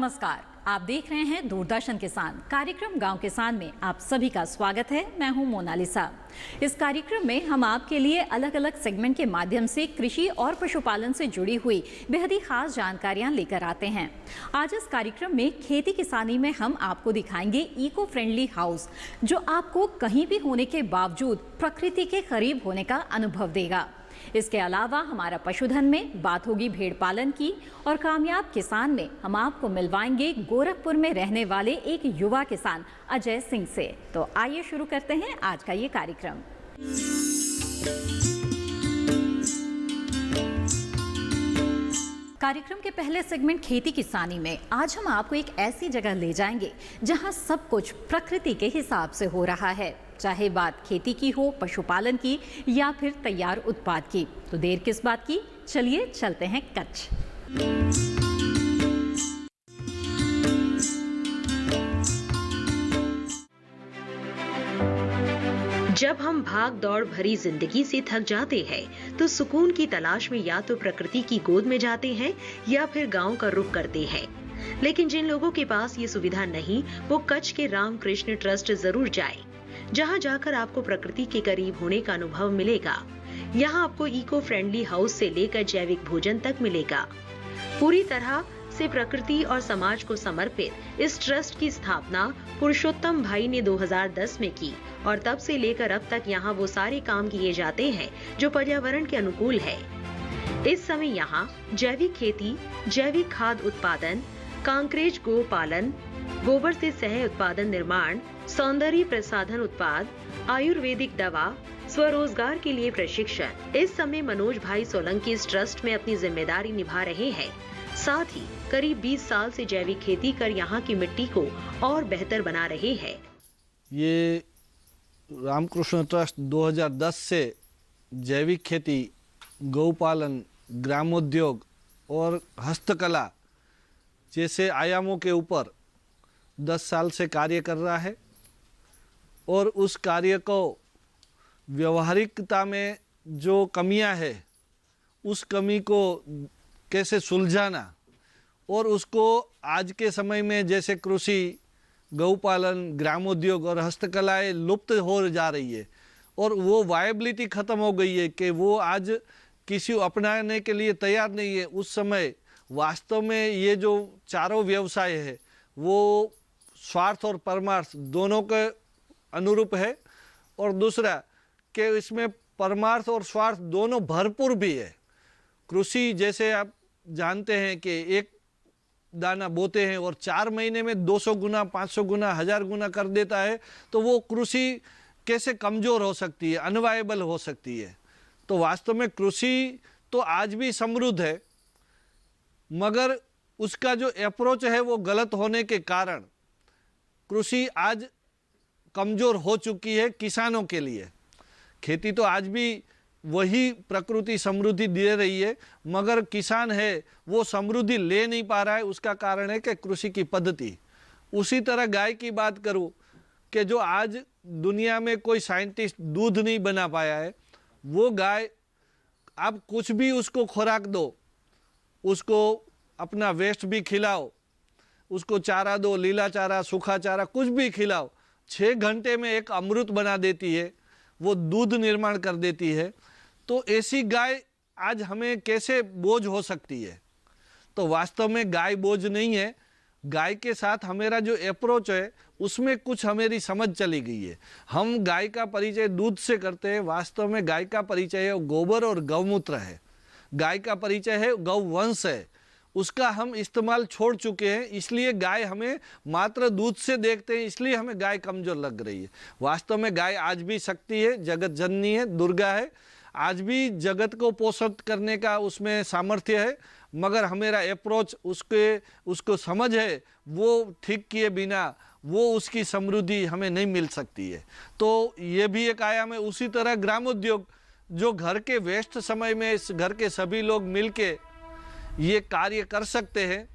नमस्कार, आप देख रहे हैं दूरदर्शन किसान कार्यक्रम गांव किसान में आप सभी का स्वागत है। मैं हूं मोनालिसा। इस कार्यक्रम में हम आपके लिए अलग अलग सेगमेंट के माध्यम से कृषि और पशुपालन से जुड़ी हुई बेहद ही खास जानकारियां लेकर आते हैं। आज इस कार्यक्रम में खेती किसानी में हम आपको दिखाएंगे इको फ्रेंडली हाउस, जो आपको कहीं भी होने के बावजूद प्रकृति के करीब होने का अनुभव देगा। इसके अलावा हमारा पशुधन में बात होगी भेड़ पालन की, और कामयाब किसान में हम आपको मिलवाएंगे गोरखपुर में रहने वाले एक युवा किसान अजय सिंह से। तो आइए शुरू करते हैं आज का ये कार्यक्रम। कार्यक्रम के पहले सेगमेंट खेती किसानी में आज हम आपको एक ऐसी जगह ले जाएंगे जहां सब कुछ प्रकृति के हिसाब से हो रहा है, चाहे बात खेती की हो, पशुपालन की या फिर तैयार उत्पाद की। तो देर किस बात की, चलिए चलते हैं कच्छ। जब हम भाग दौड़ भरी जिंदगी से थक जाते हैं तो सुकून की तलाश में या तो प्रकृति की गोद में जाते हैं या फिर गांव का रुख करते हैं। लेकिन जिन लोगों के पास ये सुविधा नहीं, वो कच्छ के रामकृष्ण ट्रस्ट जरूर जाए, जहां जाकर आपको प्रकृति के करीब होने का अनुभव मिलेगा। यहाँ आपको इको फ्रेंडली हाउस से लेकर जैविक भोजन तक मिलेगा। पूरी तरह से प्रकृति और समाज को समर्पित इस ट्रस्ट की स्थापना पुरुषोत्तम भाई ने 2010 में की, और तब से लेकर अब तक यहाँ वो सारे काम किए जाते हैं जो पर्यावरण के अनुकूल है। इस समय यहाँ जैविक खेती, जैविक खाद उत्पादन, कांकरेज गो पालन, गोबर से सह उत्पादन निर्माण, सौंदर्य प्रसाधन उत्पाद, आयुर्वेदिक दवा, स्वरोजगार के लिए प्रशिक्षण। इस समय मनोज भाई सोलंकी इस ट्रस्ट में अपनी जिम्मेदारी निभा रहे हैं। साथ ही करीब 20 साल से जैविक खेती कर यहाँ की मिट्टी को और बेहतर बना रहे हैं। ये रामकृष्ण ट्रस्ट 2010 से जैविक खेती, गौपालन, ग्रामोद्योग और हस्तकला जैसे आयामों के ऊपर 10 साल से कार्य कर रहा है, और उस कार्य को व्यवहारिकता में जो कमियां है उस कमी को कैसे सुलझाना, और उसको आज के समय में जैसे कृषि, गौपालन, ग्रामोद्योग और हस्तकलाएं लुप्त हो जा रही है और वो वायबिलिटी ख़त्म हो गई है कि वो आज किसी अपनाने के लिए तैयार नहीं है। उस समय वास्तव में ये जो चारों व्यवसाय है वो स्वार्थ और परमार्थ दोनों के अनुरूप है, और दूसरा कि इसमें परमार्थ और स्वार्थ दोनों भरपूर भी है। कृषि जैसे आप जानते हैं कि एक दाना बोते हैं और 4 महीने में 200 गुना, 500 गुना, 1000 गुना कर देता है, तो वो कृषि कैसे कमज़ोर हो सकती है, अनवायबल हो सकती है। तो वास्तव में कृषि तो आज भी समृद्ध है, मगर उसका जो अप्रोच है वो गलत होने के कारण कृषि आज कमज़ोर हो चुकी है किसानों के लिए। खेती तो आज भी वही प्रकृति समृद्धि दे रही है, मगर किसान है वो समृद्धि ले नहीं पा रहा है। उसका कारण है कि कृषि की पद्धति। उसी तरह गाय की बात करूं कि जो आज दुनिया में कोई साइंटिस्ट दूध नहीं बना पाया है, वो गाय आप कुछ भी उसको खुराक दो, उसको अपना वेस्ट भी खिलाओ, उसको चारा दो, लीला चारा, सूखा चारा, कुछ भी खिलाओ, 6 घंटे में एक अमृत बना देती है, वो दूध निर्माण कर देती है। तो ऐसी गाय आज हमें कैसे बोझ हो सकती है? तो वास्तव में गाय बोझ नहीं है। गाय के साथ हमारा जो अप्रोच है उसमें कुछ हमारी समझ चली गई है। हम गाय का परिचय दूध से करते हैं, वास्तव में गाय का परिचय है गोबर और गौमूत्र है। गाय का परिचय है गौवंश है, उसका हम इस्तेमाल छोड़ चुके हैं। इसलिए गाय हमें मात्र दूध से देखते हैं, इसलिए हमें गाय कमज़ोर लग रही है। वास्तव में गाय आज भी शक्ति है, जगत जननी है, दुर्गा है, आज भी जगत को पोषित करने का उसमें सामर्थ्य है, मगर हमारा अप्रोच उसको समझ है वो ठीक किए बिना वो उसकी समृद्धि हमें नहीं मिल सकती है। तो ये भी एक आयाम है। उसी तरह ग्रामोद्योग, जो घर के व्यस्त समय में इस घर के सभी लोग मिलके ये कार्य कर सकते हैं,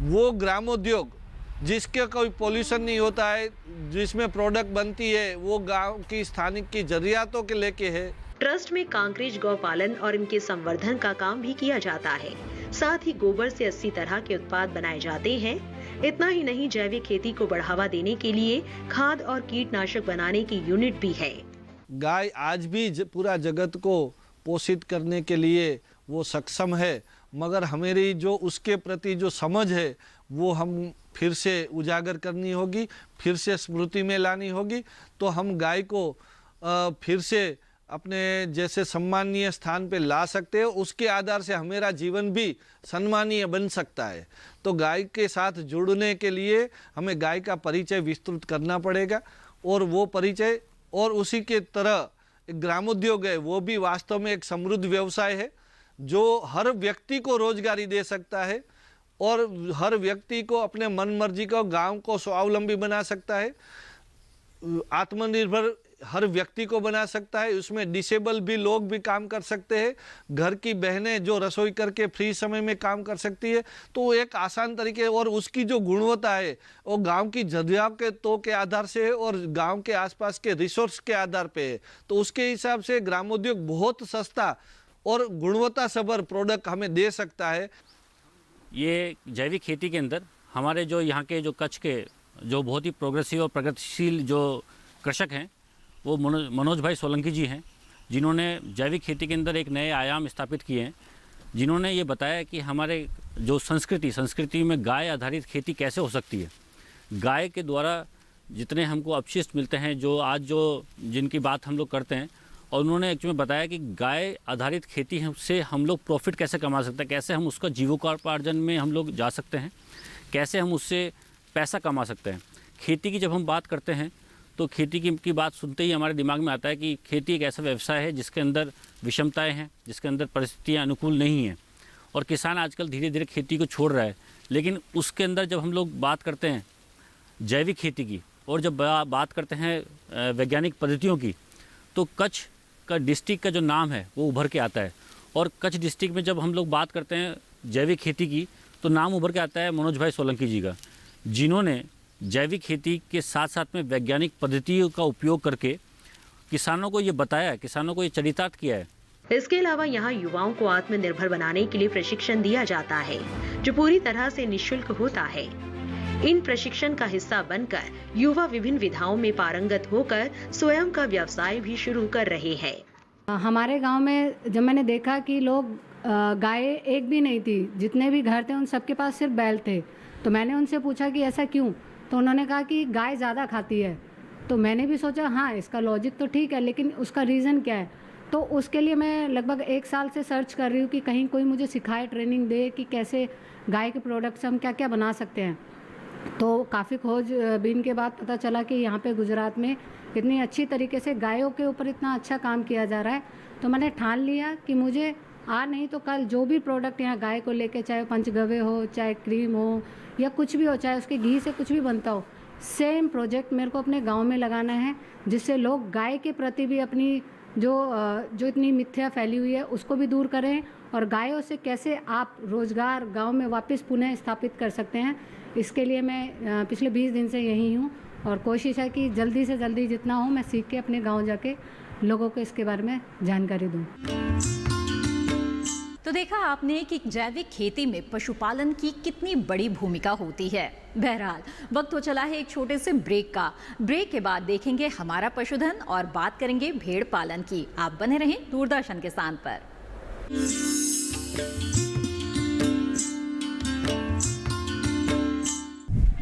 वो ग्रामोद्योग जिसके कोई पोल्यूशन नहीं होता है, जिसमें प्रोडक्ट बनती है वो गांव की स्थानिक की ज़रूरियातों के लेके है। ट्रस्ट में कांकरेज गौपालन और इनके संवर्धन का काम भी किया जाता है। साथ ही गोबर से 80 तरह के उत्पाद बनाए जाते हैं। इतना ही नहीं, जैविक खेती को बढ़ावा देने के लिए खाद और कीटनाशक बनाने की यूनिट भी है। गाय आज भी पूरा जगत को पोषित करने के लिए वो सक्षम है, मगर हमारी जो उसके प्रति जो समझ है वो हम फिर से उजागर करनी होगी, फिर से स्मृति में लानी होगी, तो हम गाय को फिर से अपने जैसे सम्मानीय स्थान पे ला सकते हैं। उसके आधार से हमारा जीवन भी सम्मानीय बन सकता है। तो गाय के साथ जुड़ने के लिए हमें गाय का परिचय विस्तृत करना पड़ेगा, और वो परिचय और उसी के तरह एक ग्रामोद्योग है, वो भी वास्तव में एक समृद्ध व्यवसाय है जो हर व्यक्ति को रोजगारी दे सकता है और हर व्यक्ति को अपने मन मर्जी का गांव को स्वावलंबी बना सकता है, आत्मनिर्भर हर व्यक्ति को बना सकता है। उसमें डिसेबल भी लोग भी काम कर सकते हैं, घर की बहनें जो रसोई करके फ्री समय में काम कर सकती है। तो वो एक आसान तरीके, और उसकी जो गुणवत्ता है वो गांव की जरूरतों के आधार से है और गांव के आसपास के रिसोर्स के आधार पे है। तो उसके हिसाब से ग्रामोद्योग बहुत सस्ता और गुणवत्ता सभर प्रोडक्ट हमें दे सकता है। ये जैविक खेती के अंदर हमारे जो यहाँ के जो कच्छ के जो बहुत ही प्रोग्रेसिव और प्रगतिशील जो कृषक हैं वो मनोज भाई सोलंकी जी हैं, जिन्होंने जैविक खेती के अंदर एक नए आयाम स्थापित किए हैं, जिन्होंने ये बताया कि हमारे जो संस्कृति में गाय आधारित खेती कैसे हो सकती है। गाय के द्वारा जितने हमको अपशिष्ट मिलते हैं, जो आज जो जिनकी बात हम लोग करते हैं, और उन्होंने एक्चुअली बताया कि गाय आधारित खेती से हम लोग प्रॉफिट कैसे कमा सकते हैं, कैसे हम उसका जीविकोपार्जन में हम लोग जा सकते हैं, कैसे हम उससे पैसा कमा सकते हैं। खेती की जब हम बात करते हैं तो खेती की बात सुनते ही हमारे दिमाग में आता है कि खेती एक ऐसा व्यवसाय है जिसके अंदर विषमताएं हैं, जिसके अंदर परिस्थितियां अनुकूल नहीं हैं, और किसान आजकल धीरे धीरे खेती को छोड़ रहा है। लेकिन उसके अंदर जब हम लोग बात करते हैं जैविक खेती की और जब बात करते हैं वैज्ञानिक पद्धतियों की, तो कच्छ का डिस्ट्रिक्ट का जो नाम है वो उभर के आता है। और कच्छ डिस्ट्रिक्ट में जब हम लोग बात करते हैं जैविक खेती की तो नाम उभर के आता है मनोज भाई सोलंकी जी का, जिन्होंने जैविक खेती के साथ साथ में वैज्ञानिक पद्धतियों का उपयोग करके किसानों को ये बताया, किसानों को ये चरितार्थ किया है। इसके अलावा यहाँ युवाओं को आत्मनिर्भर बनाने के लिए प्रशिक्षण दिया जाता है, जो पूरी तरह से निःशुल्क होता है। इन प्रशिक्षण का हिस्सा बनकर युवा विभिन्न विधाओं में पारंगत होकर स्वयं का व्यवसाय भी शुरू कर रहे हैं। हमारे गांव में जब मैंने देखा कि लोग गाय एक भी नहीं थी, जितने भी घर थे उन सबके पास सिर्फ बैल थे, तो मैंने उनसे पूछा कि ऐसा क्यों, तो उन्होंने कहा कि गाय ज़्यादा खाती है। तो मैंने भी सोचा हाँ इसका लॉजिक तो ठीक है, लेकिन उसका रीज़न क्या है। तो उसके लिए मैं लगभग 1 साल से सर्च कर रही हूँ कि कहीं कोई मुझे सिखाए, ट्रेनिंग दे कि कैसे गाय के प्रोडक्ट्स हम क्या क्या बना सकते हैं। तो काफ़ी खोजबीन के बाद पता चला कि यहाँ पे गुजरात में इतनी अच्छी तरीके से गायों के ऊपर इतना अच्छा काम किया जा रहा है। तो मैंने ठान लिया कि मुझे आज नहीं तो कल जो भी प्रोडक्ट यहाँ गाय को लेके, चाहे पंचगव्य हो, चाहे क्रीम हो या कुछ भी हो, चाहे उसके घी से कुछ भी बनता हो, सेम प्रोजेक्ट मेरे को अपने गांव में लगाना है, जिससे लोग गाय के प्रति भी अपनी जो इतनी मिथ्या फैली हुई है उसको भी दूर करें, और गायों से कैसे आप रोज़गार गांव में वापस पुनः स्थापित कर सकते हैं। इसके लिए मैं पिछले 20 दिन से यहीं हूँ और कोशिश है कि जल्दी से जल्दी जितना हो मैं सीख के अपने गाँव जाके लोगों को इसके बारे में जानकारी दूँ। तो देखा आपने कि जैविक खेती में पशुपालन की कितनी बड़ी भूमिका होती है। बहरहाल वक्त हो चला है एक छोटे से ब्रेक का। ब्रेक के बाद देखेंगे हमारा पशुधन और बात करेंगे भेड़ पालन की। आप बने रहें दूरदर्शन किसान पर।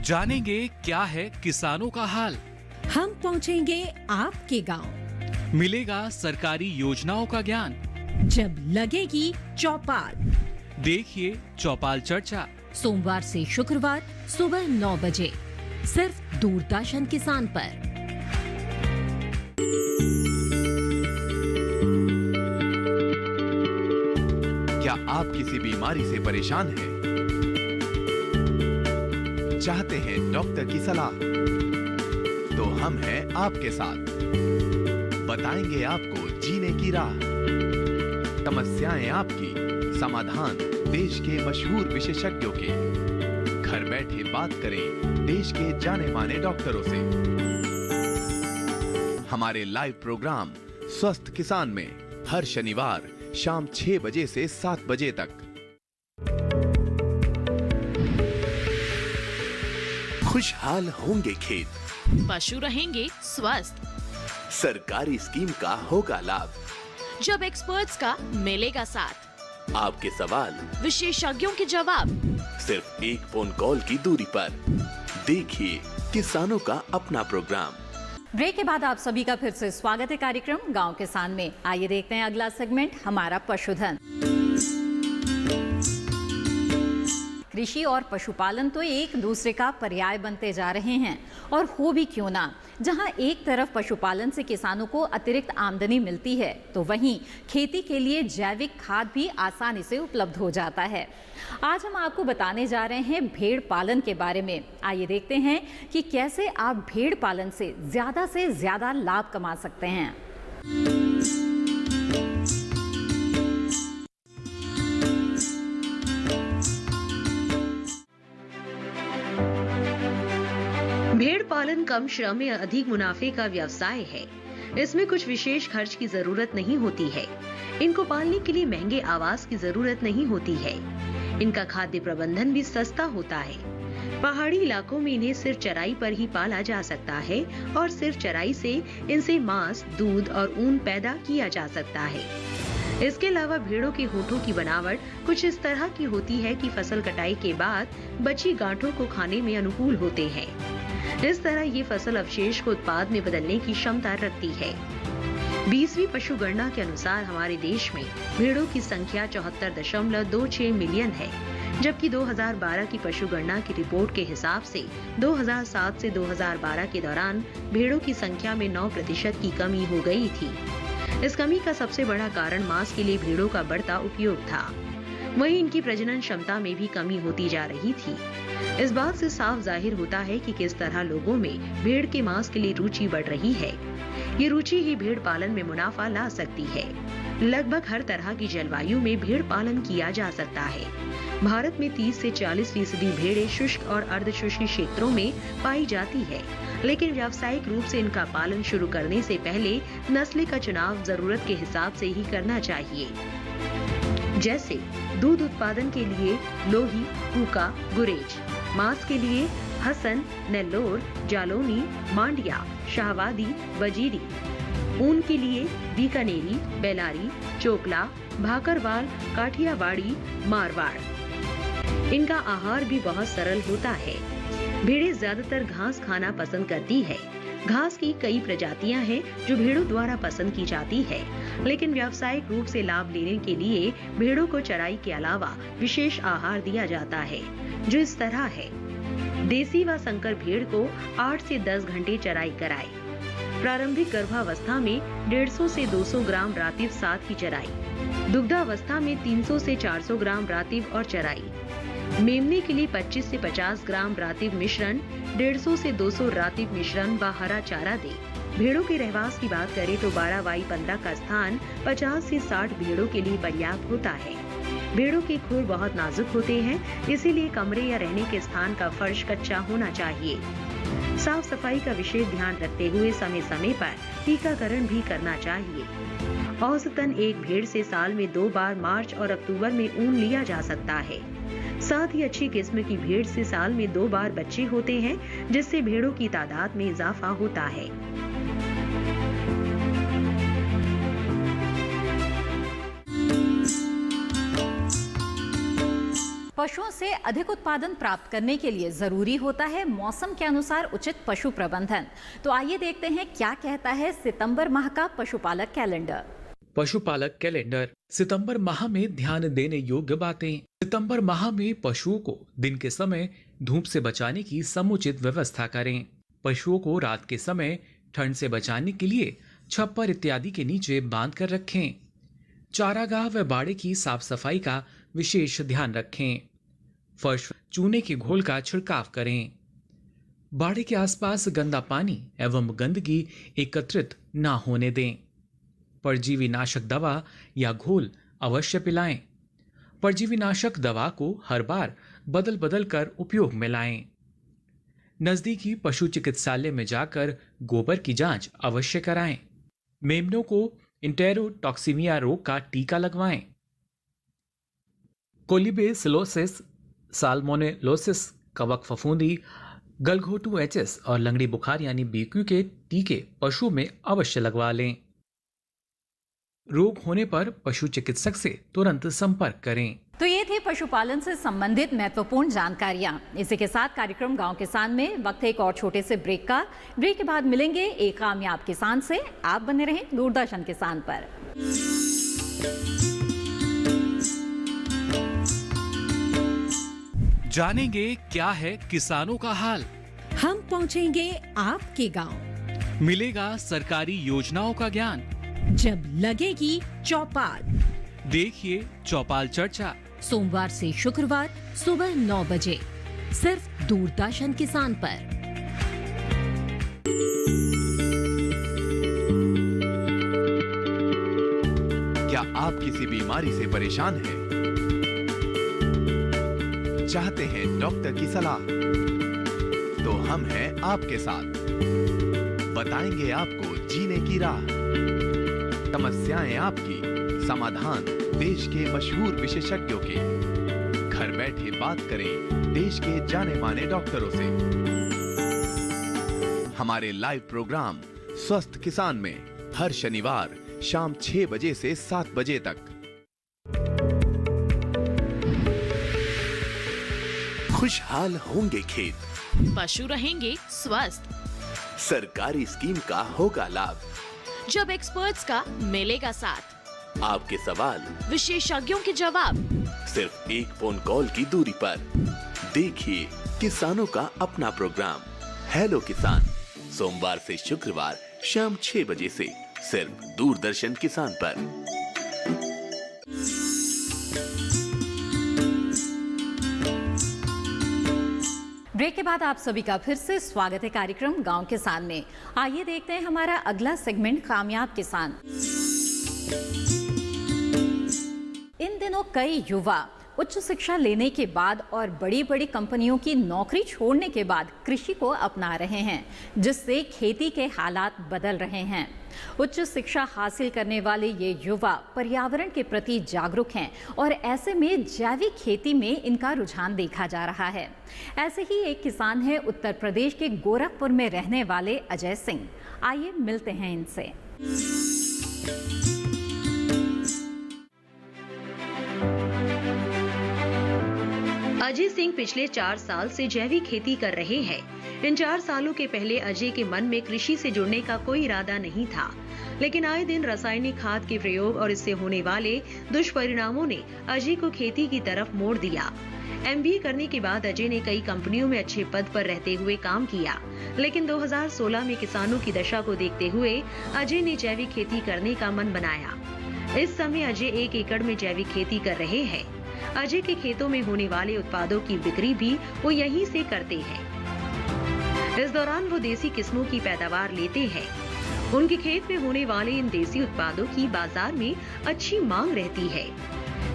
जानेंगे क्या है किसानों का हाल। हम पहुंचेंगे आपके गांव। मिलेगा सरकारी योजनाओं का ज्ञान। जब लगेगी चौपाल, देखिए चौपाल चर्चा सोमवार से शुक्रवार सुबह 9 बजे सिर्फ दूरदर्शन किसान पर। क्या आप किसी बीमारी से परेशान हैं? चाहते हैं डॉक्टर की सलाह? तो हम हैं आपके साथ, बताएंगे आपको जीने की राह। समस्याएं आपकी, समाधान देश के मशहूर विशेषज्ञों के। घर बैठे बात करें देश के जाने माने डॉक्टरों से। हमारे लाइव प्रोग्राम स्वस्थ किसान में हर शनिवार शाम 6 बजे से 7 बजे तक। खुशहाल होंगे खेत, पशु रहेंगे स्वस्थ। सरकारी स्कीम का होगा लाभ, जब एक्सपर्ट्स का मिलेगा साथ, आपके सवाल विशेषज्ञों के जवाब, सिर्फ एक फोन कॉल की दूरी पर। देखिए किसानों का अपना प्रोग्राम। ब्रेक के बाद आप सभी का फिर से स्वागत है कार्यक्रम गांव किसान में। आइए देखते हैं अगला सेगमेंट, हमारा पशुधन। कृषि और पशुपालन तो एक दूसरे का पर्याय बनते जा रहे हैं, और हो भी क्यों ना। जहां एक तरफ पशुपालन से किसानों को अतिरिक्त आमदनी मिलती है, तो वहीं खेती के लिए जैविक खाद भी आसानी से उपलब्ध हो जाता है। आज हम आपको बताने जा रहे हैं भेड़ पालन के बारे में। आइए देखते हैं कि कैसे आप भेड़ पालन से ज़्यादा लाभ कमा सकते हैं। भेड़ पालन कम श्रम या अधिक मुनाफे का व्यवसाय है। इसमें कुछ विशेष खर्च की जरूरत नहीं होती है। इनको पालने के लिए महंगे आवास की जरूरत नहीं होती है। इनका खाद्य प्रबंधन भी सस्ता होता है। पहाड़ी इलाकों में इन्हें सिर्फ चराई पर ही पाला जा सकता है, और सिर्फ चराई से इनसे मांस, दूध और ऊन पैदा किया जा सकता है। इसके अलावा भेड़ों के होठों की बनावट कुछ इस तरह की होती है कि फसल कटाई के बाद बची गांठों को खाने में अनुकूल होते हैं। इस तरह ये फसल अवशेष को उत्पाद में बदलने की क्षमता रखती है। 20वीं पशु गणना के अनुसार हमारे देश में भेड़ों की संख्या 74.26 मिलियन है, जबकि 2012 की पशु गणना की रिपोर्ट के हिसाब से 2007 से 2012 के दौरान भेड़ों की संख्या में 9% की कमी हो गई थी। इस कमी का सबसे बड़ा कारण मांस के लिए भेड़ों का बढ़ता उपयोग था। वहीं इनकी प्रजनन क्षमता में भी कमी होती जा रही थी। इस बात से साफ जाहिर होता है कि किस तरह लोगों में भेड़ के मांस के लिए रुचि बढ़ रही है। ये रुचि ही भेड़ पालन में मुनाफा ला सकती है। लगभग हर तरह की जलवायु में भेड़ पालन किया जा सकता है। भारत में 30 से 40% भेड़ें शुष्क और अर्धशुष्क क्षेत्रों में पाई जाती है, लेकिन व्यावसायिक रूप से इनका पालन शुरू करने से पहले नस्ल का चुनाव जरूरत के हिसाब से ही करना चाहिए। जैसे दूध उत्पादन के लिए लोही, कूका, गुरेज, मांस के लिए हसन, नेल्लोर, जालौनी, मांडिया, शाहवादी, वजीरी, ऊन के लिए बीकानेरी, बेलारी, चोकला, भाकरवाल, काठियावाड़ी, मारवाड़। इनका आहार भी बहुत सरल होता है। भेड़ें ज्यादातर घास खाना पसंद करती है। घास की कई प्रजातियां हैं जो भेड़ों द्वारा पसंद की जाती है, लेकिन व्यावसायिक रूप से लाभ लेने के लिए भेड़ों को चराई के अलावा विशेष आहार दिया जाता है, जो इस तरह है। देसी व संकर भेड़ को 8 से 10 घंटे चराई कराए। प्रारंभिक गर्भावस्था में 150 से 200 ग्राम रातिव साथ ही चराई। दुग्धावस्था में 300 से 400 ग्राम रातिव और चराई। मेमने के लिए 25 से 50 ग्राम रातिव मिश्रण, 150 से 200 रातिव मिश्रण व हरा चारा दे। भेड़ों के रहवास की बात करें तो 12x15 का स्थान 50 से 60 भेड़ों के लिए पर्याप्त होता है। भेड़ों के खुर बहुत नाजुक होते हैं, इसीलिए कमरे या रहने के स्थान का फर्श कच्चा होना चाहिए। साफ सफाई का विशेष ध्यान रखते हुए समय समय पर टीकाकरण भी करना चाहिए। औसतन एक भेड़ से साल में 2 बार मार्च और अक्टूबर में ऊन लिया जा सकता है। साथ ही अच्छी किस्म की भेड़ से साल में 2 बार बच्चे होते हैं, जिससे भेड़ों की तादाद में इजाफा होता है। पशुओं से अधिक उत्पादन प्राप्त करने के लिए जरूरी होता है मौसम के अनुसार उचित पशु प्रबंधन। तो आइए देखते हैं क्या कहता है सितंबर माह का पशुपालक कैलेंडर। पशुपालक कैलेंडर। सितंबर माह में ध्यान देने योग्य बातें। सितंबर माह में पशुओं को दिन के समय धूप से बचाने की समुचित व्यवस्था करें। पशुओं को रात के समय ठंड से बचाने के लिए छप्पर इत्यादि के नीचे बांध कर रखें। चारागाह व बाड़े की साफ सफाई का विशेष ध्यान रखें। फर्श चूने के घोल का छिड़काव करें। बाड़े के आसपास गंदा पानी एवं गंदगी एकत्रित ना होने दें। परजीवी नाशक दवा या घोल अवश्य पिलाएं। परजीवी नाशक दवा को हर बार बदल बदल कर उपयोग में लाएं। नजदीकी पशु चिकित्सालय में जाकर गोबर की जांच अवश्य कराएं। मेमनों को इंटेरोटॉक्सीमिया रोग का टीका लगवाएं। कोलिबेसिलोसिस, साल्मोनेलोसिस, कवक फफूंदी, गलघोटू एचएस और लंगड़ी बुखार यानी बीक्यू के टीके पशु में अवश्य लगवा लें। रोग होने पर पशु चिकित्सक से तुरंत संपर्क करें। तो ये थी पशुपालन से संबंधित महत्वपूर्ण जानकारियां। इसी के साथ कार्यक्रम गांव किसान में वक्त है एक और छोटे से ब्रेक का। ब्रेक के बाद मिलेंगे एक कामयाब किसान से। आप बने रहें दूरदर्शन किसान पर। जानेंगे क्या है किसानों का हाल। हम पहुंचेंगे आपके गांव। मिलेगा सरकारी योजनाओं का ज्ञान। जब लगेगी चौपाल, देखिए चौपाल चर्चा सोमवार से शुक्रवार सुबह 9 बजे सिर्फ दूरदर्शन किसान पर। क्या आप किसी बीमारी से परेशान हैं? चाहते हैं डॉक्टर की सलाह? तो हम हैं आपके साथ। बताएंगे आपको जीने की राह। समस्याएं आपकी, समाधान देश के मशहूर विशेषज्ञों के। घर बैठे बात करें देश के जाने माने डॉक्टरों से। हमारे लाइव प्रोग्राम स्वस्थ किसान में हर शनिवार शाम 6 बजे से 7 बजे तक। खुशहाल होंगे खेत, पशु रहेंगे स्वस्थ। सरकारी स्कीम का होगा लाभ। जब एक्सपर्ट्स का मिलेगा साथ, आपके सवाल, विशेषज्ञों के जवाब, सिर्फ एक फोन कॉल की दूरी पर। देखिए किसानों का अपना प्रोग्राम हेलो किसान, सोमवार से शुक्रवार शाम 6 बजे से सिर्फ दूरदर्शन किसान पर। ब्रेक के बाद आप सभी का फिर से स्वागत है कार्यक्रम गांव किसान में। आइए देखते हैं हमारा अगला सेगमेंट कामयाब किसान। इन दिनों कई युवा उच्च शिक्षा लेने के बाद और बड़ी बड़ी कंपनियों की नौकरी छोड़ने के बाद कृषि को अपना रहे हैं, जिससे खेती के हालात बदल रहे हैं। उच्च शिक्षा हासिल करने वाले ये युवा पर्यावरण के प्रति जागरूक हैं और ऐसे में जैविक खेती में इनका रुझान देखा जा रहा है। ऐसे ही एक किसान है उत्तर प्रदेश के गोरखपुर में रहने वाले अजय सिंह। आइए मिलते हैं इनसे। अजय सिंह पिछले 4 साल से जैविक खेती कर रहे हैं। इन 4 सालों के पहले अजय के मन में कृषि से जुड़ने का कोई इरादा नहीं था, लेकिन आए दिन रासायनिक खाद के प्रयोग और इससे होने वाले दुष्परिणामों ने अजय को खेती की तरफ मोड़ दिया। MBA करने के बाद अजय ने कई कंपनियों में अच्छे पद पर रहते हुए काम किया, लेकिन 2016 में किसानों की दशा को देखते हुए अजय ने जैविक खेती करने का मन बनाया। इस समय अजय 1 एकड़ में जैविक खेती कर रहे हैं। अजय के खेतों में होने वाले उत्पादों की बिक्री भी वो यहीं से करते हैं। इस दौरान वो देसी किस्मों की पैदावार लेते हैं। उनके खेत में होने वाले इन देसी उत्पादों की बाजार में अच्छी मांग रहती है,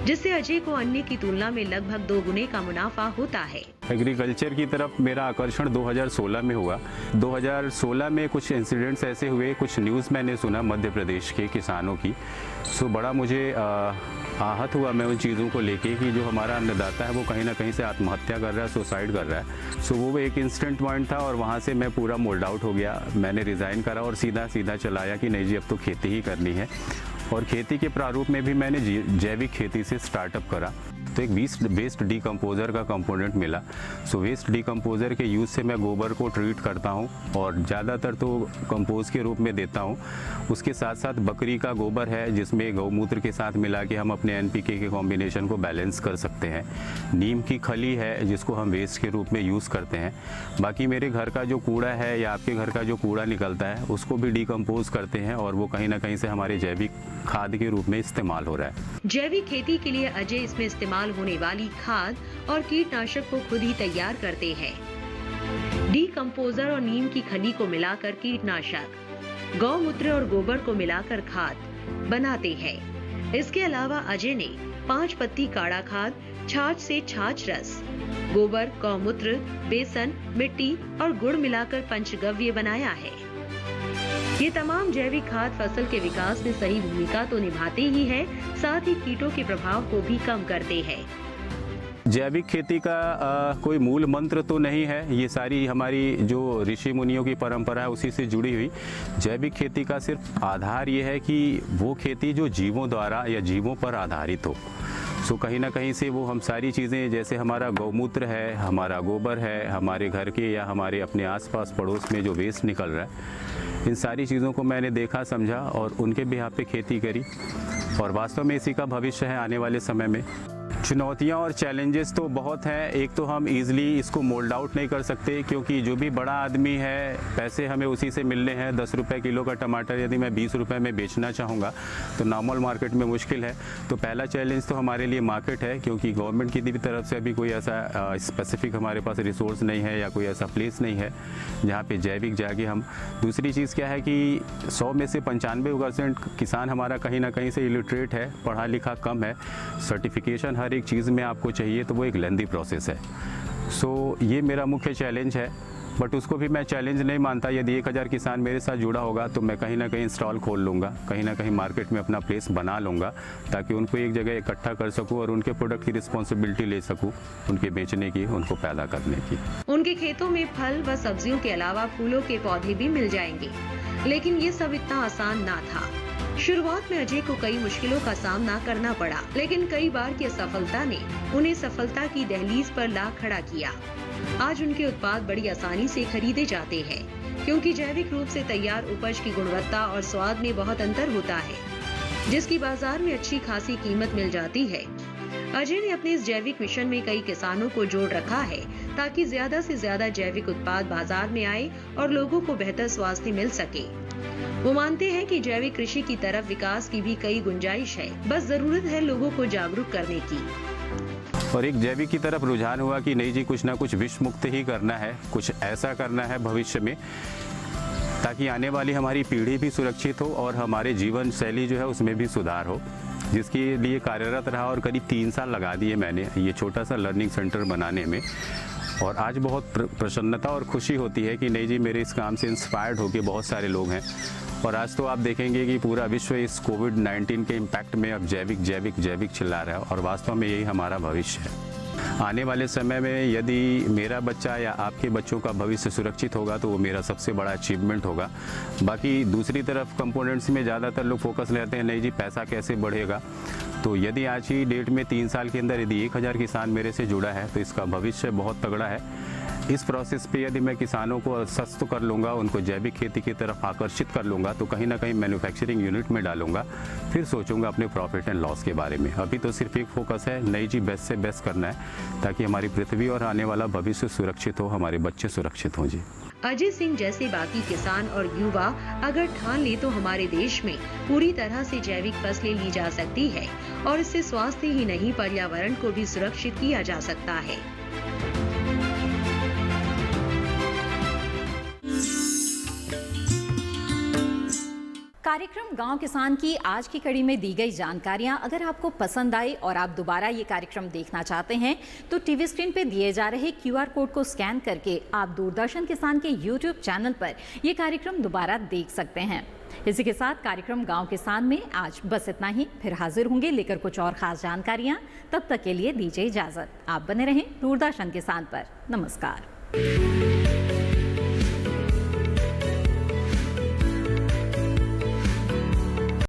जिससे अजय को अन्य की तुलना में लगभग 2 गुने का मुनाफा होता है। एग्रीकल्चर की तरफ मेरा आकर्षण 2016 में हुआ। 2016 में कुछ इंसिडेंट्स ऐसे हुए, कुछ न्यूज़ मैंने सुना मध्य प्रदेश के किसानों की, सो बड़ा मुझे आहत हुआ मैं उन चीज़ों को लेके कि जो हमारा अन्नदाता है वो कहीं ना कहीं से आत्महत्या कर रहा है, सुसाइड कर रहा है। सो वो एक इंस्टेंट पॉइंट था और वहाँ से मैं पूरा मोल्ड आउट हो गया। मैंने रिज़ाइन करा और सीधा चलाया कि नहीं जी अब तो खेती ही करनी है। और खेती के प्रारूप में भी मैंने जैविक खेती से स्टार्टअप करा। तो एक वेस्ट डिकम्पोज़र का कंपोनेंट मिला। सो वेस्ट डिकम्पोज़र के यूज़ से मैं गोबर को ट्रीट करता हूँ और ज़्यादातर तो कंपोज के रूप में देता हूँ। उसके साथ साथ बकरी का गोबर है जिसमें गौमूत्र के साथ मिला के हम अपने NPK के कॉम्बिनेशन को बैलेंस कर सकते हैं। नीम की खली है जिसको हम वेस्ट के रूप में यूज़ करते हैं। बाकी मेरे घर का जो कूड़ा है या आपके घर का जो कूड़ा निकलता है उसको भी डिकम्पोज करते हैं और वो कहीं ना कहीं से हमारे जैविक खाद के रूप में इस्तेमाल हो रहा है। जैविक खेती के लिए अजय इसमें इस्तेमाल होने वाली खाद और कीटनाशक को खुद ही तैयार करते हैं। डिकम्पोजर और नीम की खली को मिलाकर कीटनाशक, गौमूत्र और गोबर को मिलाकर खाद बनाते हैं। इसके अलावा अजय ने 5 पत्ती काढ़ा खाद, छाछ से छाछ रस, गोबर, गौमूत्र, बेसन, मिट्टी और गुड़ मिलाकर पंचगव्य बनाया है। ये तमाम जैविक खाद फसल के विकास में सही भूमिका तो निभाते ही है, साथ ही कीटों के प्रभाव को भी कम करते हैं। जैविक खेती का कोई मूल मंत्र तो नहीं है, ये सारी हमारी जो ऋषि मुनियों की परंपरा है उसी से जुड़ी हुई। जैविक खेती का सिर्फ आधार ये है कि वो खेती जो जीवों द्वारा या जीवों पर आधारित हो। सो कहीं ना कहीं से वो हम सारी चीज़ें, जैसे हमारा गौमूत्र है, हमारा गोबर है, हमारे घर के या हमारे अपने आसपास पड़ोस में जो वेस्ट निकल रहा है, इन सारी चीज़ों को मैंने देखा समझा और उनके बिहाफ पे खेती करी और वास्तव में इसी का भविष्य है आने वाले समय में। चुनौतियां और चैलेंजेस तो बहुत हैं। एक तो हम इजीली इसको मोल्ड आउट नहीं कर सकते, क्योंकि जो भी बड़ा आदमी है पैसे हमें उसी से मिलने हैं। 10 रुपये किलो का टमाटर यदि मैं 20 रुपये में बेचना चाहूँगा तो नॉर्मल मार्केट में मुश्किल है। तो पहला चैलेंज तो हमारे लिए मार्केट है, क्योंकि गवर्नमेंट की भी तरफ से अभी कोई ऐसा स्पेसिफिक हमारे पास रिसोर्स नहीं है या कोई ऐसा प्लेस नहीं है जहाँ पर जैविक जाके हम। दूसरी चीज़ क्या है कि 100 में से 95% किसान हमारा कहीं ना कहीं से इलिटरेट है, पढ़ा लिखा कम है। सर्टिफिकेशन हर एक चीज़ में आपको चाहिए तो वो एक लेंदी प्रोसेस है। सो ये मेरा मुख्य चैलेंज है, बट उसको भी मैं चैलेंज नहीं मानता। यदि 1000 किसान मेरे साथ जुड़ा होगा तो मैं कहीं ना कहीं स्टॉल खोल लूँगा, कहीं ना कहीं मार्केट में अपना प्लेस बना लूँगा, ताकि उनको एक जगह इकट्ठा कर सकूँ और उनके प्रोडक्ट की रिस्पॉन्सिबिलिटी ले सकूँ, उनके बेचने की, उनको पैदा करने की। उनके खेतों में फल व सब्जियों के अलावा फूलों के पौधे भी मिल जाएंगे, लेकिन ये सब इतना आसान ना था। शुरुआत में अजय को कई मुश्किलों का सामना करना पड़ा, लेकिन कई बार की असफलता ने उन्हें सफलता की दहलीज पर ला खड़ा किया। आज उनके उत्पाद बड़ी आसानी से खरीदे जाते हैं, क्योंकि जैविक रूप से तैयार उपज की गुणवत्ता और स्वाद में बहुत अंतर होता है, जिसकी बाजार में अच्छी खासी कीमत मिल जाती है। अजय ने अपने इस जैविक मिशन में कई किसानों को जोड़ रखा है, ताकि ज्यादा से ज्यादा जैविक उत्पाद बाजार में आए और लोगों को बेहतर स्वास्थ्य मिल सके। वो मानते हैं कि जैविक कृषि की तरफ विकास की भी कई गुंजाइश है, बस जरूरत है लोगों को जागरूक करने की। और एक जैविक की तरफ रुझान हुआ कि नहीं जी, कुछ ना कुछ विष मुक्त ही करना है, कुछ ऐसा करना है भविष्य में ताकि आने वाली हमारी पीढ़ी भी सुरक्षित हो और हमारे जीवन शैली जो है उसमें भी सुधार हो, जिसके लिए कार्यरत रहा और करीब 3 साल लगा दिए मैंने ये छोटा सा लर्निंग सेंटर बनाने में। और आज बहुत प्रसन्नता और खुशी होती है कि नहीं जी, मेरे इस काम से इंस्पायर्ड होकर बहुत सारे लोग हैं। और आज तो आप देखेंगे कि पूरा विश्व इस कोविड-19 के इम्पैक्ट में अब जैविक जैविक जैविक चिल्ला रहा है और वास्तव में यही हमारा भविष्य है। आने वाले समय में यदि मेरा बच्चा या आपके बच्चों का भविष्य सुरक्षित होगा तो वो मेरा सबसे बड़ा अचीवमेंट होगा। बाकी दूसरी तरफ कंपोनेंट्स में ज़्यादातर लोग फोकस लेते हैं, नहीं जी पैसा कैसे बढ़ेगा। तो यदि आज की डेट में 3 साल के अंदर यदि 1000 किसान मेरे से जुड़ा है तो इसका भविष्य बहुत तगड़ा है। इस प्रोसेस पे यदि मैं किसानों को सस्त कर लूँगा, उनको जैविक खेती की तरफ आकर्षित कर लूँगा, तो कहीं ना कहीं मैन्युफैक्चरिंग यूनिट में डालूंगा, फिर सोचूंगा अपने प्रॉफिट एंड लॉस के बारे में। अभी तो सिर्फ एक फोकस है, नहीं जी बेस्ट से बेस्ट करना है ताकि हमारी पृथ्वी और आने वाला भविष्य सुरक्षित हो, हमारे बच्चे सुरक्षित हों जी। अजय सिंह जैसे बाकी किसान और युवा अगर ठान ले तो हमारे देश में पूरी तरह से जैविक फसलें ली जा सकती है और इससे स्वास्थ्य ही नहीं पर्यावरण को भी सुरक्षित किया जा सकता है। कार्यक्रम गांव किसान की आज की कड़ी में दी गई जानकारियां अगर आपको पसंद आई और आप दोबारा ये कार्यक्रम देखना चाहते हैं तो टीवी स्क्रीन पे दिए जा रहे QR कोड को स्कैन करके आप दूरदर्शन किसान के YouTube चैनल पर ये कार्यक्रम दोबारा देख सकते हैं। इसी के साथ कार्यक्रम गांव किसान में आज बस इतना ही। फिर हाजिर होंगे लेकर कुछ और खास जानकारियां। तब तक के लिए दीजिए इजाजत। आप बने रहें दूरदर्शन किसान पर। नमस्कार।